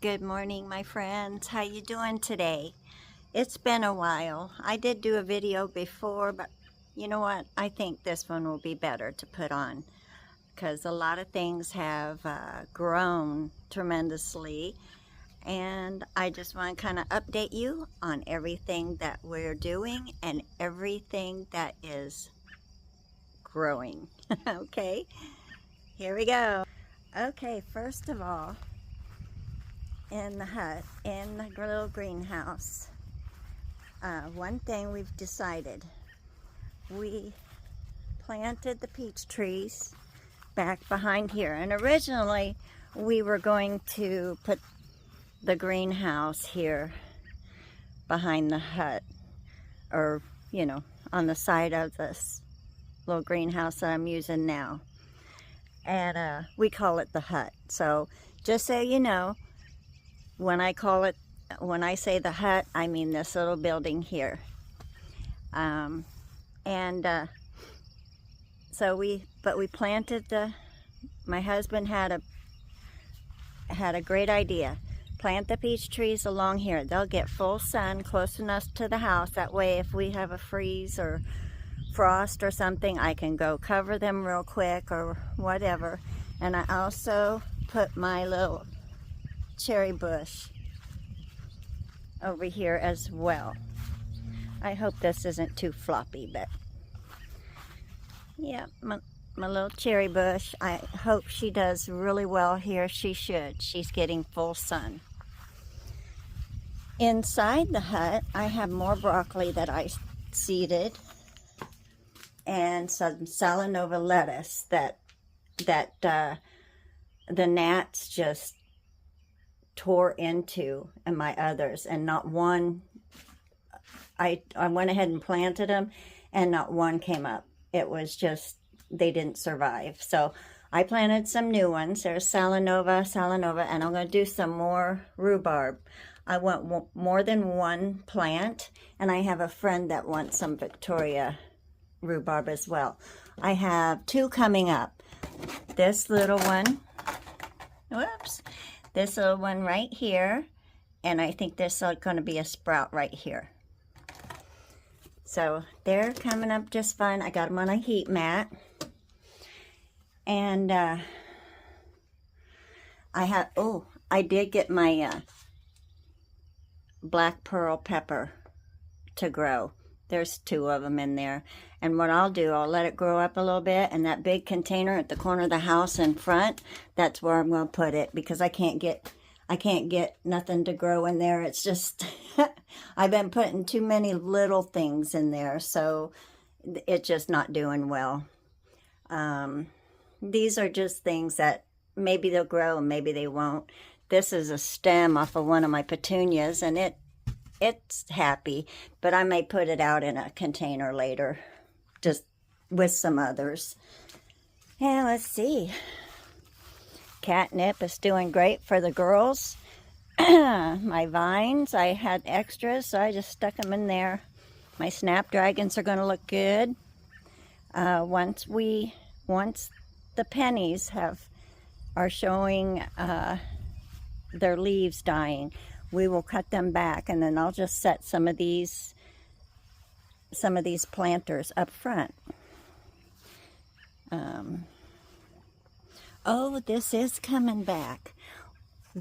Good morning, my friends. How you doing today? It's been a while. I did do a video before, but you know what? I think this one will be better to put on because a lot of things have grown tremendously, and I just want to kind of update you on everything that we're doing and everything that is growing. Okay, here we go. Okay, first of all, in the hut, in the little greenhouse, one thing we've decided, we planted the peach trees back behind here, and originally we were going to put the greenhouse here behind the hut, or you know, on the side of this little greenhouse that I'm using now, and we call it the hut. So just so you know, when I say the hut, I mean this little building here. So we planted my husband had a great idea. Plant the peach trees along here. They'll get full sun close enough to the house. That way if we have a freeze or frost or something, I can go cover them real quick or whatever. And I also put my little cherry bush over here as well. I hope this isn't too floppy, but yeah, my little cherry bush. I hope she does really well here. She should. She's getting full sun. Inside the hut, I have more broccoli that I seeded and some Salanova lettuce that the gnats just tore into, and my others, and not one, I went ahead and planted them and not one came up. It was just, they didn't survive. So I planted some new ones. There's Salanova, and I'm going to do some more rhubarb. I want more than one plant, and I have a friend that wants some Victoria rhubarb as well. I have two coming up. This little one, whoops, this little one right here, and I think this is going to be a sprout right here. So they're coming up just fine. I got them on a heat mat. And I did get my black pearl pepper to grow. There's two of them in there. And what I'll do, I'll let it grow up a little bit, and that big container at the corner of the house in front, that's where I'm going to put it, because I can't get nothing to grow in there. It's just I've been putting too many little things in there, so it's just not doing well. These are just things that maybe they'll grow and maybe they won't. This is a stem off of one of my petunias, and it's happy, but I may put it out in a container later, just with some others. And let's see. Catnip is doing great for the girls. My vines, I had extras, so I just stuck them in there. My snapdragons are going to look good. Once the pennies are showing their leaves dying, we will cut them back, and then I'll just set some of these planters up front. Oh, this is coming back.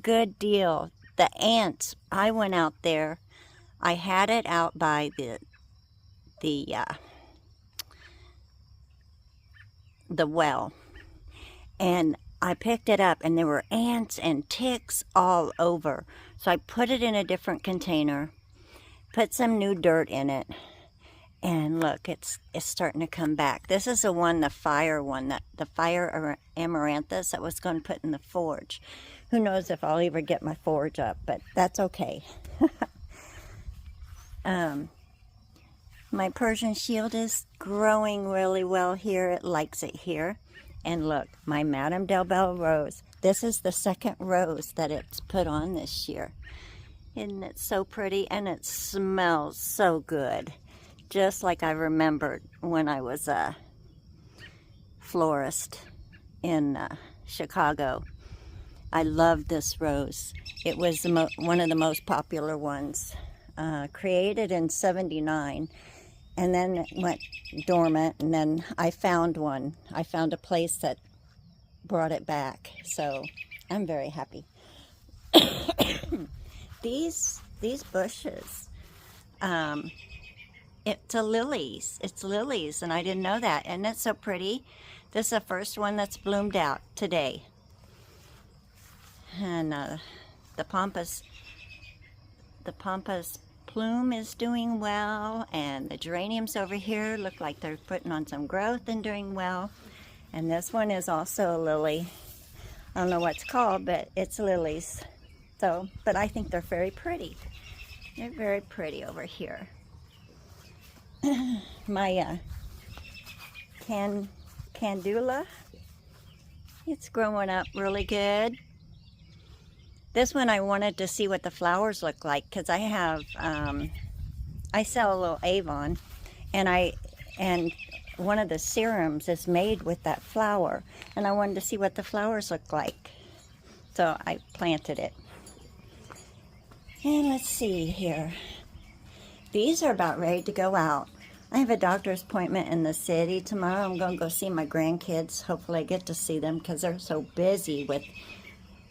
Good deal. The ants, I went out there. I had it out by the well, and I picked it up, and there were ants and ticks all over. So I put it in a different container, put some new dirt in it, and look, it's starting to come back. This is the fire amaranthus that was going to put in the forge. Who knows if I'll ever get my forge up, but that's okay. My Persian shield is growing really well here. It likes it here. And look, my Madame Del Bel rose. This is the second rose that it's put on this year. Isn't it so pretty? And it smells so good. Just like I remembered when I was a florist in Chicago. I love this rose. It was one of the most popular ones. Created in '79, and then it went dormant, and then I found one. I found a place that brought it back, so I'm very happy. These bushes, it's lilies, and I didn't know that, and it's so pretty. This is the first one that's bloomed out today, and the pampas plume is doing well, and the geraniums over here look like they're putting on some growth and doing well. And this one is also a lily. I don't know what it's called, but it's lilies. So, but I think they're very pretty. They're very pretty over here. My candula, it's growing up really good. This one I wanted to see what the flowers look like, because I have, I sell a little Avon, and one of the serums is made with that flower, and I wanted to see what the flowers look like. So I planted it. And let's see here. These are about ready to go out. I have a doctor's appointment in the city tomorrow. I'm going to go see my grandkids. Hopefully I get to see them, because they're so busy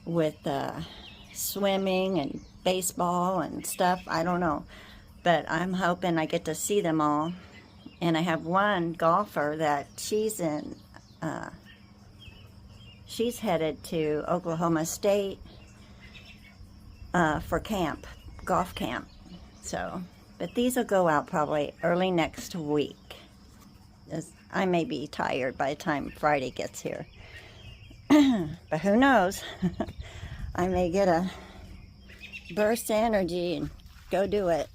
with swimming and baseball and stuff. I don't know, but I'm hoping I get to see them all. And I have one golfer that she's headed to Oklahoma State for golf camp. So, but these will go out probably early next week. I may be tired by the time Friday gets here, but who knows? I may get a burst of energy and go do it.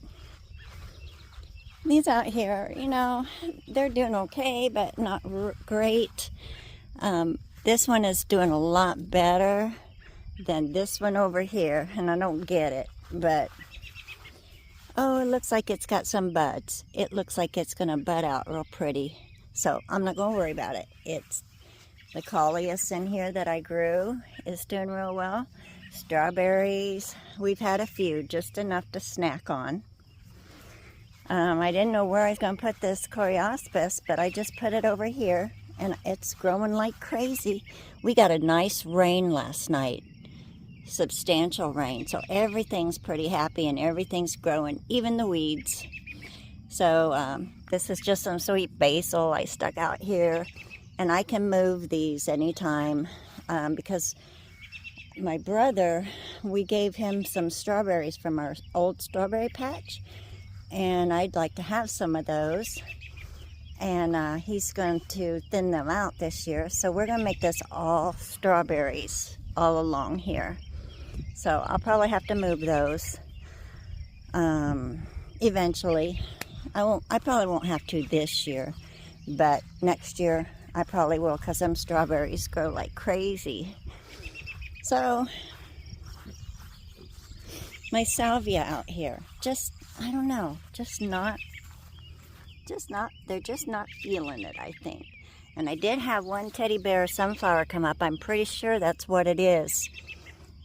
These out here, you know, they're doing okay, but not great. This one is doing a lot better than this one over here, and I don't get it, but oh, it looks like it's got some buds. It looks like it's gonna bud out real pretty, so I'm not gonna worry about it. It's the coleus in here that I grew is doing real well. Strawberries, we've had a few, just enough to snack on. I didn't know where I was going to put this coreospis, but I just put it over here, and it's growing like crazy. We got a nice rain last night, substantial rain, so everything's pretty happy and everything's growing, even the weeds. So this is just some sweet basil I stuck out here, and I can move these anytime because my brother, we gave him some strawberries from our old strawberry patch, and I'd like to have some of those, and he's going to thin them out this year, so we're going to make this all strawberries all along here. So I'll probably have to move those eventually. I probably won't have to this year, but next year I probably will, because them strawberries grow like crazy. So my salvia out here, just, I don't know, they're just not feeling it, I think. And I did have one teddy bear sunflower come up. I'm pretty sure that's what it is.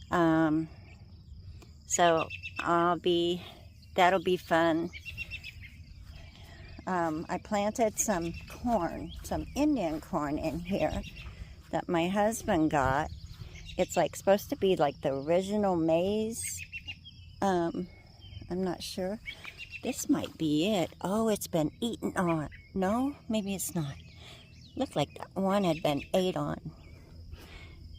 So that'll be fun. I planted some corn, some Indian corn in here that my husband got. It's like supposed to be like the original maize. I'm not sure. This might be it. Oh, it's been eaten on. No, maybe it's not. Looked like that one had been ate on.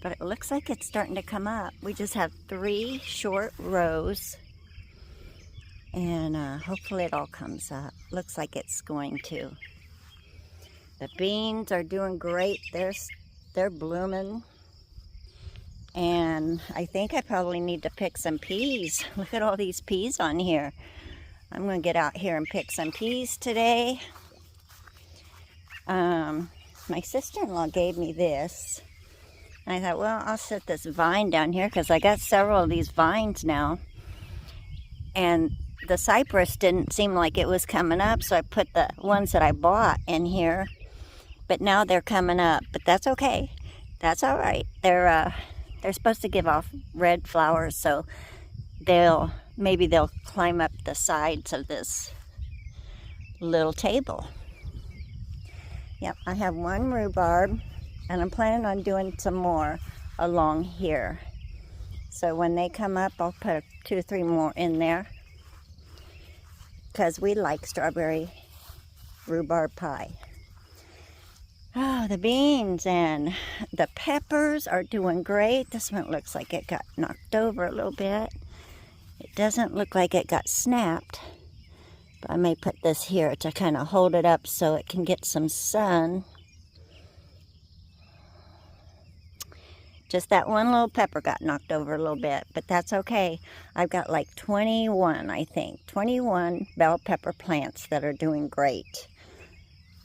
But it looks like it's starting to come up. We just have 3 short rows. And hopefully it all comes up. Looks like it's going to. The beans are doing great. They're blooming. And I think I probably need to pick some peas. Look at all these peas on here. I'm going to get out here and pick some peas today. My sister-in-law gave me this. And I thought, well, I'll set this vine down here, because I got several of these vines now. And the cypress didn't seem like it was coming up, so I put the ones that I bought in here. But now they're coming up, but that's okay. That's all right. They're supposed to give off red flowers, so maybe they'll climb up the sides of this little table. Yep, I have one rhubarb, and I'm planning on doing some more along here. So when they come up, I'll put 2 or 3 more in there, because we like strawberry rhubarb pie. Oh, the beans and the peppers are doing great. This one looks like it got knocked over a little bit. It doesn't look like it got snapped, but I may put this here to kind of hold it up so it can get some sun. Just that one little pepper got knocked over a little bit, but that's okay. I've got like 21, I think, 21 bell pepper plants that are doing great.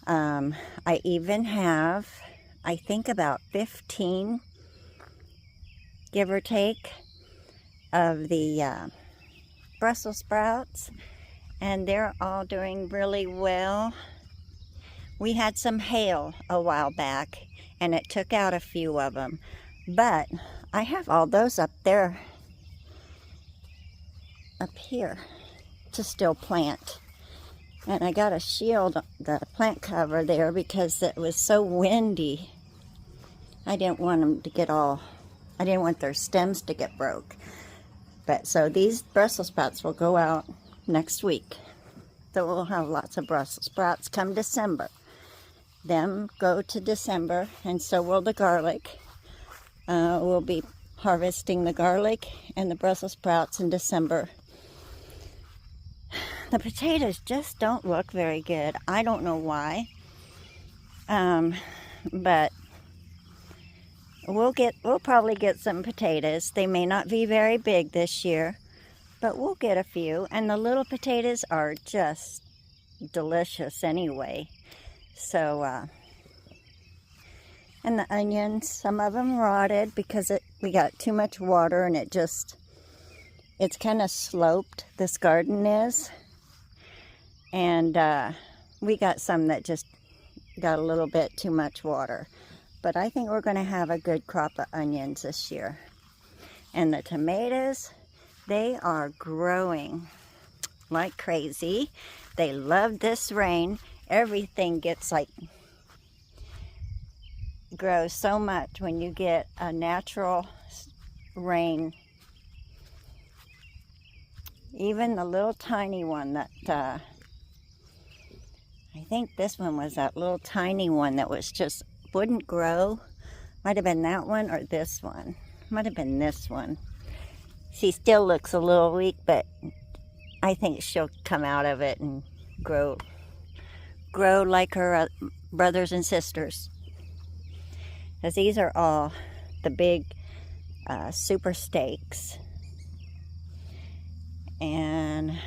I even have, I think, about 15, give or take, of the Brussels sprouts, and they're all doing really well. We had some hail a while back, and it took out a few of them, but I have all those up there, up here, to still plant. And I got to shield the plant cover there because it was so windy. I didn't want them to get I didn't want their stems to get broke. But so these Brussels sprouts will go out next week. So we'll have lots of Brussels sprouts come December. Them go to December, and so will the garlic. We'll be harvesting the garlic and the Brussels sprouts in December. The potatoes just don't look very good. I don't know why. But we'll probably get some potatoes. They may not be very big this year, but we'll get a few. And the little potatoes are just delicious anyway. So, and the onions, some of them rotted because we got too much water, and it's kind of sloped, this garden is. And we got some that just got a little bit too much water. But I think we're going to have a good crop of onions this year. And the tomatoes, they are growing like crazy. They love this rain. Everything grows so much when you get a natural rain. Even the little tiny one that... I think this one was that little tiny one that was just wouldn't grow. Might have been that one or this one. Might have been this one. She still looks a little weak, but I think she'll come out of it and grow like her brothers and sisters. Because these are all the big super steaks. And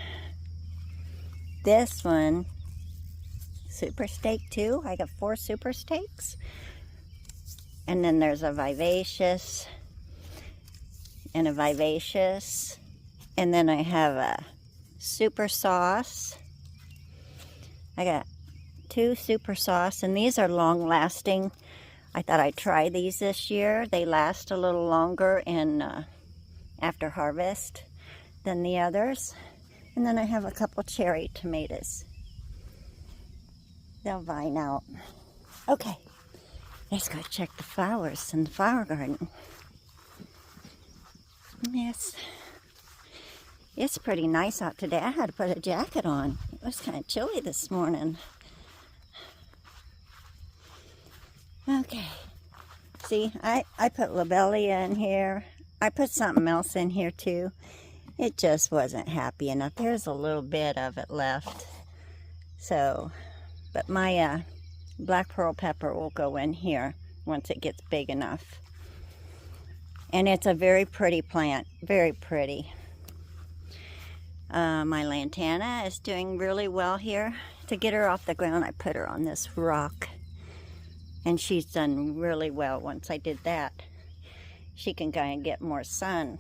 this one, super steak too. I got 4 super steaks. And then there's a vivacious and a vivacious. And then I have a super sauce. I got 2 super sauce, and these are long lasting. I thought I'd try these this year. They last a little longer in after harvest than the others. And then I have a couple cherry tomatoes. They'll vine out. Okay, let's go check the flowers in the flower garden. Yes, it's pretty nice out today. I had to put a jacket on. It was kind of chilly this morning. Okay, see, I put lobelia in here. I put something else in here too. It just wasn't happy enough. There's a little bit of it left. So, but my black pearl pepper will go in here once it gets big enough. And it's a very pretty plant, very pretty. My lantana is doing really well here. To get her off the ground, I put her on this rock. And she's done really well once I did that. She can kind of get more sun.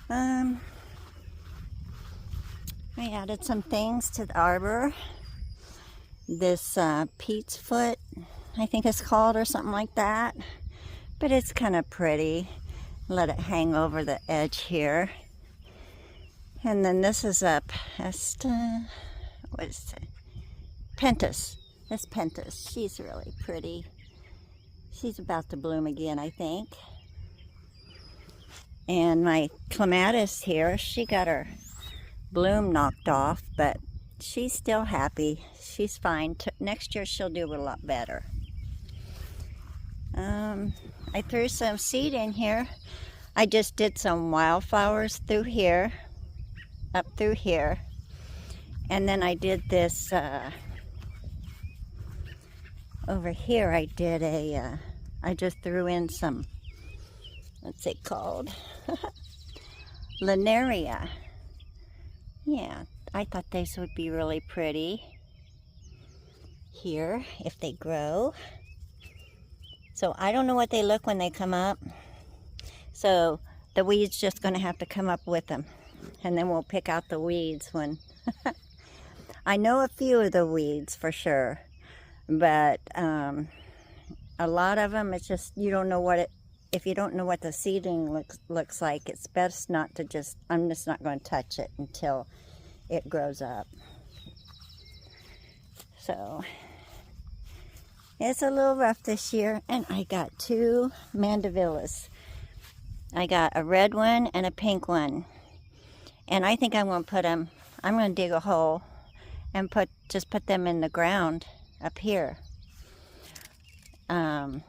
I added some things to the arbor. This Pete's foot, I think it's called, or something like that. but it's kind of pretty. Let it hang over the edge here. And then this is a what is it? Pentas. This Pentas. She's really pretty. She's about to bloom again, I think. And my clematis here, she got her bloom knocked off, but she's still happy. She's fine. Next year she'll do a lot better. I threw some seed in here. I just did some wildflowers through here, up through here. And then I did this, over here I did I just threw in some, what's it called? Linaria. Yeah, I thought these would be really pretty here if they grow. So I don't know what they look when they come up. So the weeds just going to have to come up with them. And then we'll pick out the weeds when... I know a few of the weeds for sure. But a lot of them, it's just, you don't know what it... If you don't know what the seeding looks like, it's best not to just... I'm just not going to touch it until it grows up. So... It's a little rough this year, and I got 2 Mandavillas. I got a red one and a pink one. And I think I'm going to put them, I'm going to dig a hole and just put them in the ground up here. Because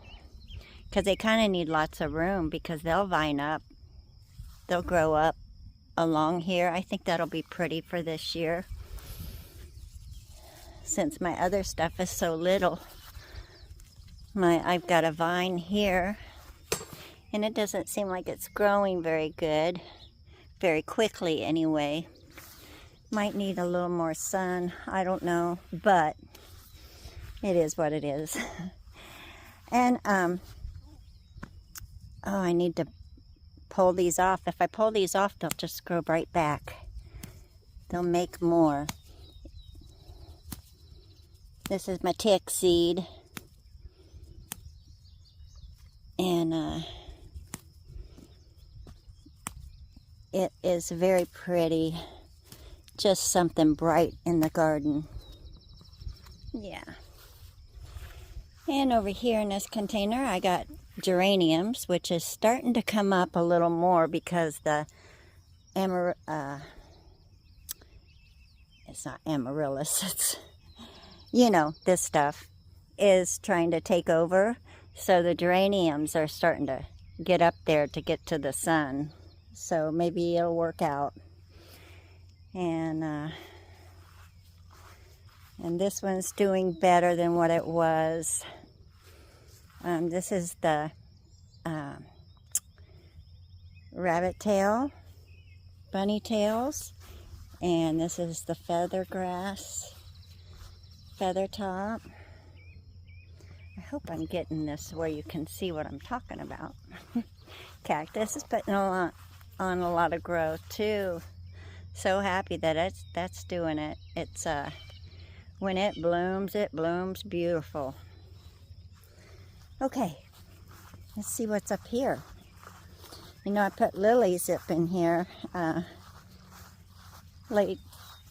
they kind of need lots of room because they'll vine up. They'll grow up along here. I think that'll be pretty for this year. Since my other stuff is so little. I've got a vine here, and it doesn't seem like it's growing very good, very quickly anyway. Might need a little more sun, I don't know, but it is what it is. And, oh, I need to pull these off. If I pull these off, they'll just grow right back. They'll make more. This is my tick seed. And it is very pretty. Just something bright in the garden. Yeah. And over here in this container, I got geraniums, which is starting to come up a little more because the it's not amaryllis, it's, you know, this stuff is trying to take over. So the geraniums are starting to get up there to get to the sun. So maybe it'll work out. And this one's doing better than what it was. This is the rabbit tail, bunny tails. And this is the feather grass, feather top. I hope I'm getting this where you can see what I'm talking about. Cactus is putting on a lot of growth too. So happy that that's doing it. It's when it blooms beautiful. Okay, let's see what's up here. You know, I put lilies up in here late,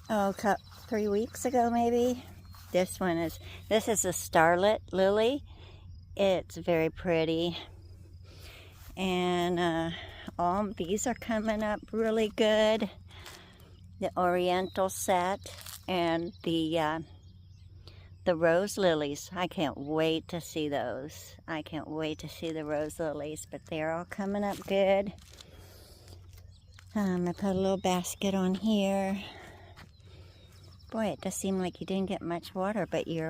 3 weeks ago maybe. This is a starlet lily. It's very pretty. And all these are coming up really good. The oriental set and the rose lilies. I can't wait to see those. I can't wait to see the rose lilies, but they're all coming up good. I put a little basket on here. Boy, it does seem like you didn't get much water, but you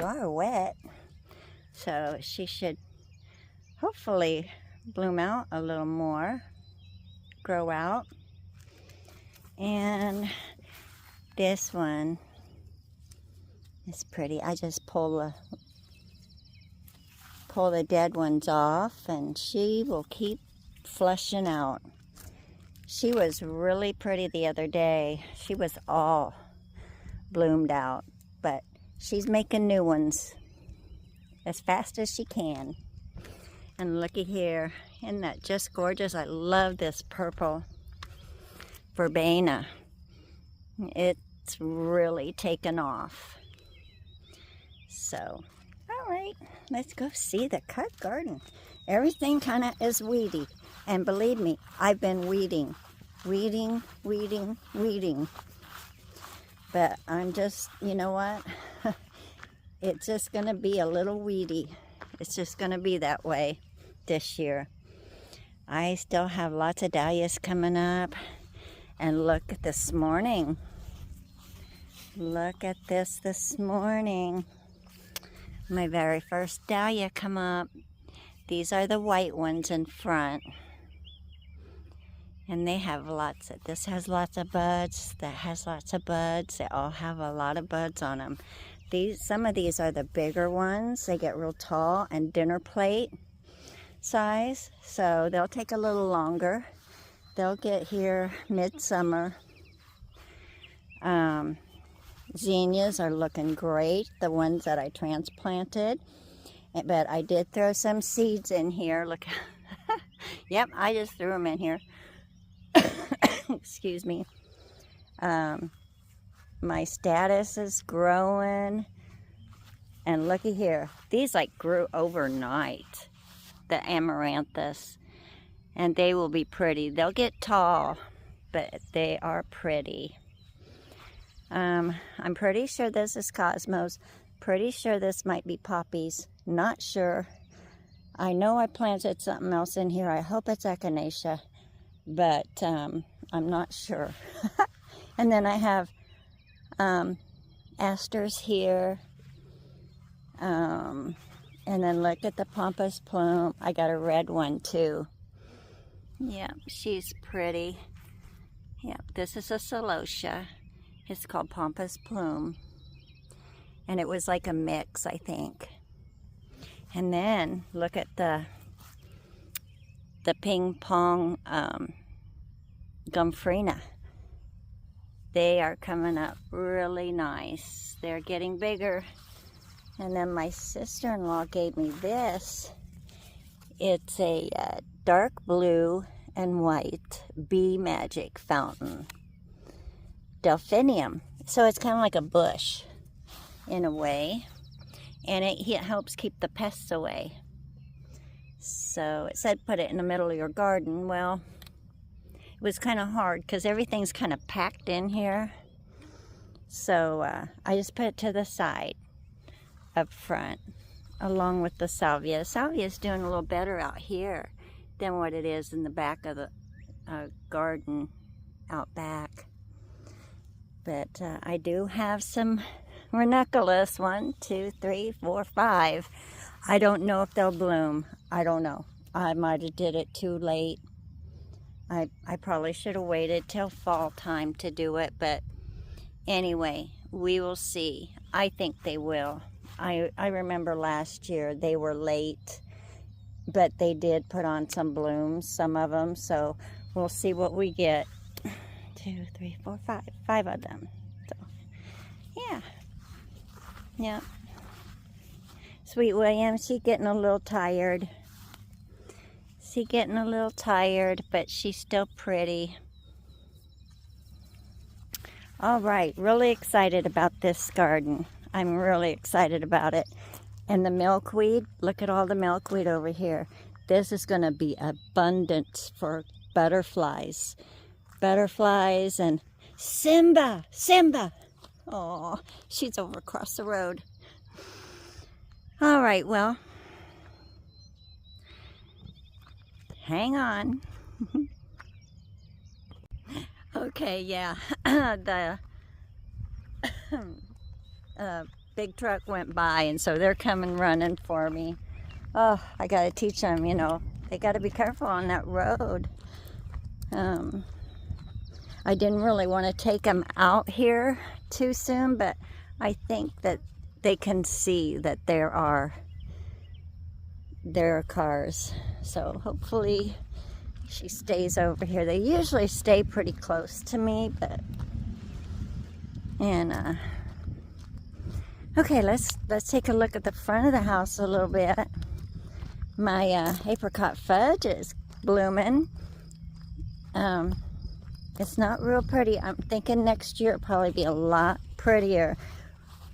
are wet. So she should hopefully bloom out a little more, grow out. And this one is pretty. I just pull the dead ones off, and she will keep flushing out. She was really pretty the other day. She was all bloomed out, but she's making new ones as fast as she can. And looky here, isn't that just gorgeous? I love this purple verbena. It's really taken off. So, all right, let's go see the cut garden. Everything kind of is weedy. And believe me, I've been weeding. But I'm just, you know what? It's just going to be a little weedy. It's just going to be that way this year. I still have lots of dahlias coming up. And look at this morning. Look at this morning. My very first dahlia come up. These are the white ones in front. And they have lots of, this has lots of buds, that has lots of buds. They all have a lot of buds on them. Some of these are the bigger ones. They get real tall and dinner plate size. So they'll take a little longer. They'll get here midsummer. Zinnias are looking great, the ones that I transplanted. But I did throw some seeds in here. Look, yep, I just threw them in here. Excuse me. My status is growing. And looky here. These like grew overnight. The amaranthus. And they will be pretty. They'll get tall, but they are pretty. I'm pretty sure this is Cosmos. Pretty sure this might be poppies. Not sure. I know I planted something else in here. I hope it's echinacea, but I'm not sure. And then I have asters here. And then look at the pampas plume. I got a red one too. Yeah, she's pretty. Yeah, this is a celosia. It's called pampas plume. And it was like a mix, I think. And then look at the ping pong gomphrena. They are coming up really nice. They're getting bigger. And then my sister-in-law gave me this. It's a dark blue and white bee magic fountain. Delphinium. So it's kind of like a bush in a way. And it helps keep the pests away. So it said put it in the middle of your garden. Well, it was kind of hard because everything's kind of packed in here. So I just put it to the side up front along with the salvia. Salvia is doing a little better out here than what it is in the back of the garden out back. But I do have some ranunculus. 1, 2, 3, 4, 5. I don't know if they'll bloom. I don't know. I might have did it too late. I probably should have waited till fall time to do it. But anyway, we will see. I think they will. I remember last year they were late, but they did put on some blooms, some of them. So we'll see what we get. 2, 3, 4, 5. 5 of them. So, yeah. Yeah. Sweet William, she's getting a little tired. She's getting a little tired, but she's still pretty. All right, really excited about this garden. I'm really excited about it. And the milkweed, look at all the milkweed over here. This is going to be abundant for butterflies. Butterflies and Simba! Simba! Oh, she's over across the road. All right, well, hang on. Okay, yeah, the big truck went by, and so they're coming running for me. Oh, I got to teach them, you know, they got to be careful on that road. I didn't really want to take them out here too soon, but I think that they can see that there are cars. So hopefully she stays over here. They usually stay pretty close to me, but okay, let's take a look at the front of the house a little bit. My apricot fudge is blooming. It's not real pretty. I'm thinking next year it'll probably be a lot prettier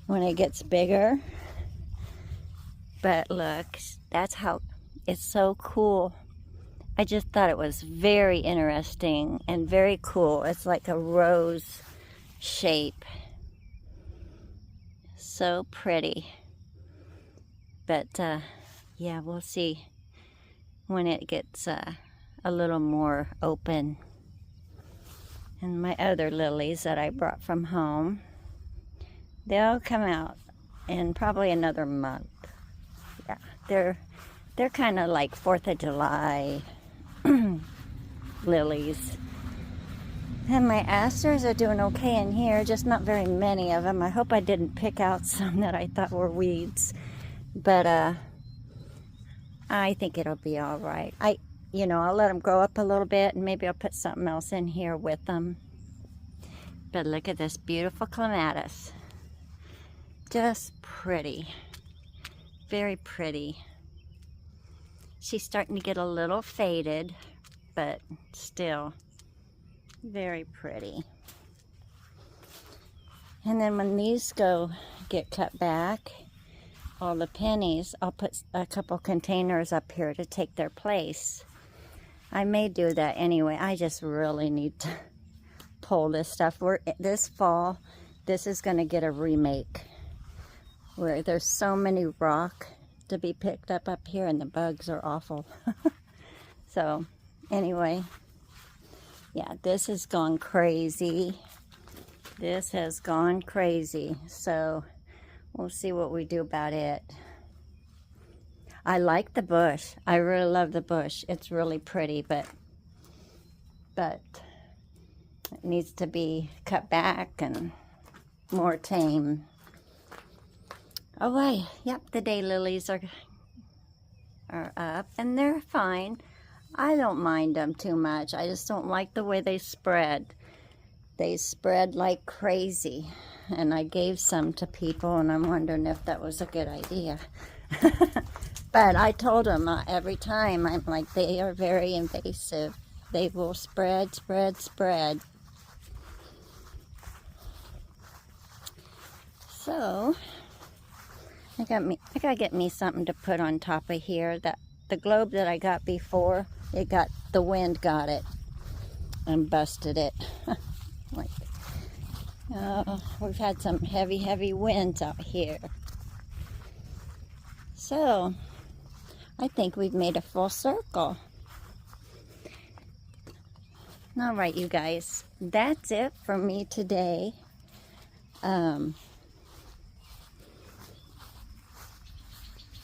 when it gets bigger. But look, that's how it's so cool. I just thought it was very interesting and very cool. It's like a rose shape. So pretty. But yeah, we'll see when it gets a little more open. And my other lilies that I brought from home, they'll come out in probably another month. Yeah, they're kind of like 4th of July lilies. And my asters are doing okay in here, just not very many of them. I hope I didn't pick out some that I thought were weeds. But I think it'll be all right. I'll let them grow up a little bit, and maybe I'll put something else in here with them. But look at this beautiful clematis. Just pretty. Very pretty. She's starting to get a little faded, but still very pretty. And then when these get cut back, all the pennies, I'll put a couple containers up here to take their place. I may do that anyway. I just really need to pull this stuff. This fall, this is going to get a remake where there's so many rock to be picked up here, and the bugs are awful. So anyway, yeah, this has gone crazy. This has gone crazy. So we'll see what we do about it. I like the bush. I really love the bush. It's really pretty, but it needs to be cut back and more tame. Oh, wait. Yep, the daylilies are up, and they're fine. I don't mind them too much. I just don't like the way they spread. They spread like crazy, and I gave some to people, and I'm wondering if that was a good idea. But I told them every time, I'm like, they are very invasive. They will spread, spread, spread. So I gotta get me something to put on top of here. The globe that I got before, the wind got it and busted it. We've had some heavy winds out here. So I think we've made a full circle. All right, you guys, that's it for me today.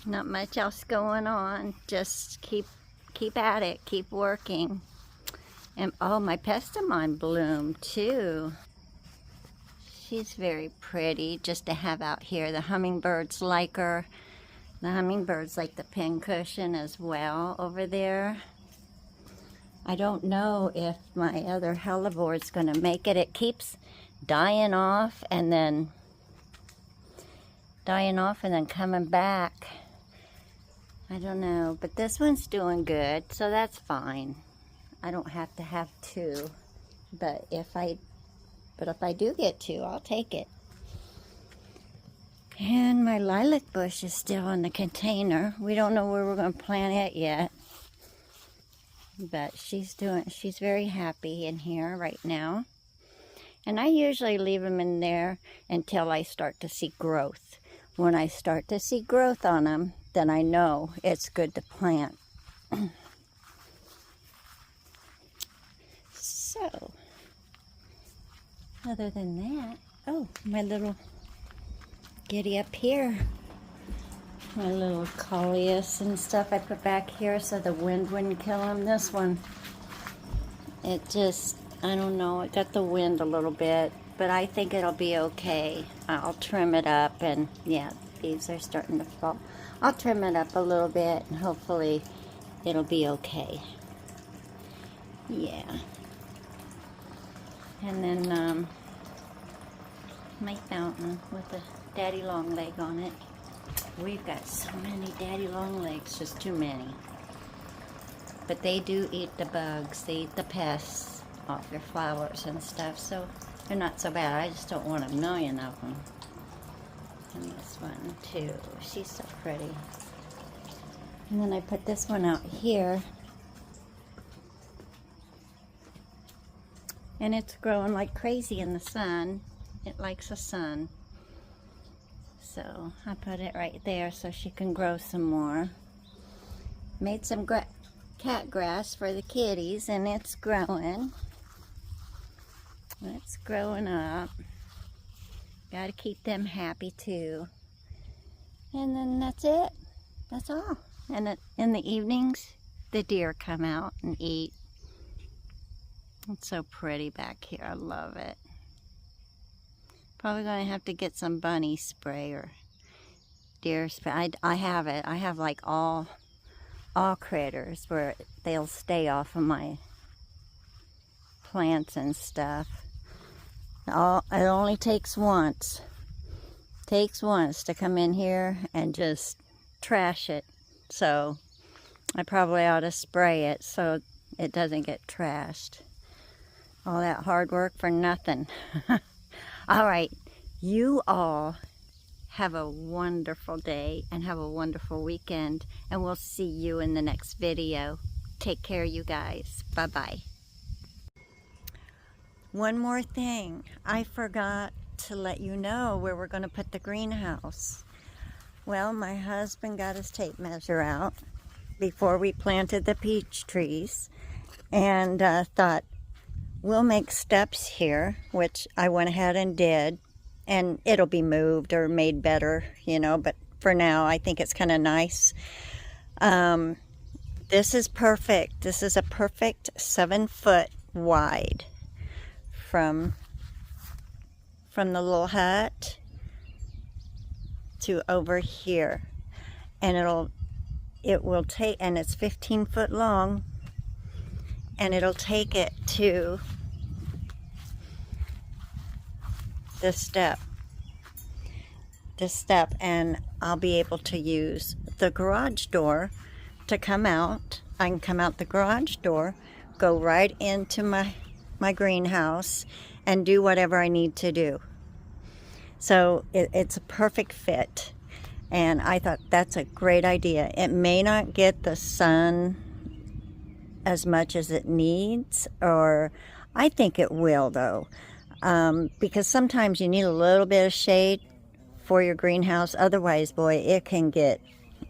Not much else going on. Just keep at it. Keep working. And oh, my pestamon bloomed too. She's very pretty just to have out here. The hummingbirds like her. The hummingbirds like the pincushion as well over there. I don't know if my other hellebor's going to make it. It keeps dying off and then coming back. I don't know, but this one's doing good, so that's fine. I don't have to have two, but if I do get two, I'll take it. And my lilac bush is still in the container. We don't know where we're going to plant it yet, but she's very happy in here right now. And I usually leave them in there until I start to see growth. When I start to see growth on them, then I know it's good to plant. So, other than that, oh, my little giddy up here. My little coleus and stuff I put back here so the wind wouldn't kill them. This one, it just, I don't know, it got the wind a little bit, but I think it'll be okay. I'll trim it up, and yeah, leaves are starting to fall. I'll trim it up a little bit, and hopefully it'll be okay. Yeah. And then my fountain with the daddy long leg on it. We've got so many daddy long legs, just too many. But they do eat the bugs, they eat the pests off your flowers and stuff, so they're not so bad. I just don't want a million of them. And this one too, she's so pretty. And then I put this one out here. And it's growing like crazy in the sun. It likes the sun. So I put it right there so she can grow some more. Made some cat grass for the kitties, and it's growing. It's growing up. Got to keep them happy too. And then that's it. That's all. And in the evenings, the deer come out and eat. It's so pretty back here. I love it. Probably going to have to get some bunny spray or deer spray. I have it. I have like all critters where they'll stay off of my plants and stuff. It only takes once. Takes once to come in here and just trash it. So I probably ought to spray it so it doesn't get trashed. All that hard work for nothing. All right, you all have a wonderful day and have a wonderful weekend, and we'll see you in the next video. Take care, you guys. Bye-bye. One more thing. I forgot to let you know where we're going to put the greenhouse. Well, my husband got his tape measure out before we planted the peach trees, and thought, we'll make steps here, which I went ahead and did, and it'll be moved or made better, you know, but for now I think it's kind of nice. This is perfect. This is a perfect 7 foot wide from the little hut to over here, and it will take, and it's 15 foot long, and it'll take it to this step, and I'll be able to use the garage door to come out. I can come out the garage door, go right into my greenhouse, and do whatever I need to do. So it's a perfect fit, and I thought that's a great idea. It may not get the sun as much as it needs, or I think it will though, because sometimes you need a little bit of shade for your greenhouse. Otherwise, boy, it can get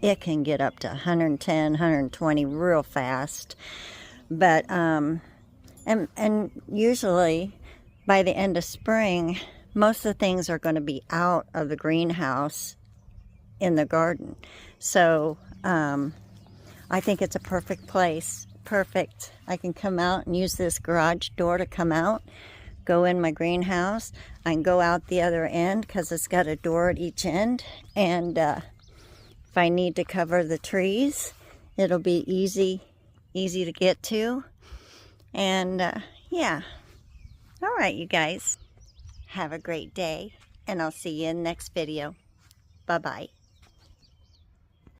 up to 110, 120 real fast. But and usually by the end of spring, most of the things are going to be out of the greenhouse in the garden. So I think it's a perfect place. Perfect. I can come out and use this garage door to come out, go in my greenhouse. I can go out the other end because it's got a door at each end, and if I need to cover the trees, it'll be easy to get to. And yeah. All right, you guys, have a great day, and I'll see you in the next video. Bye-bye.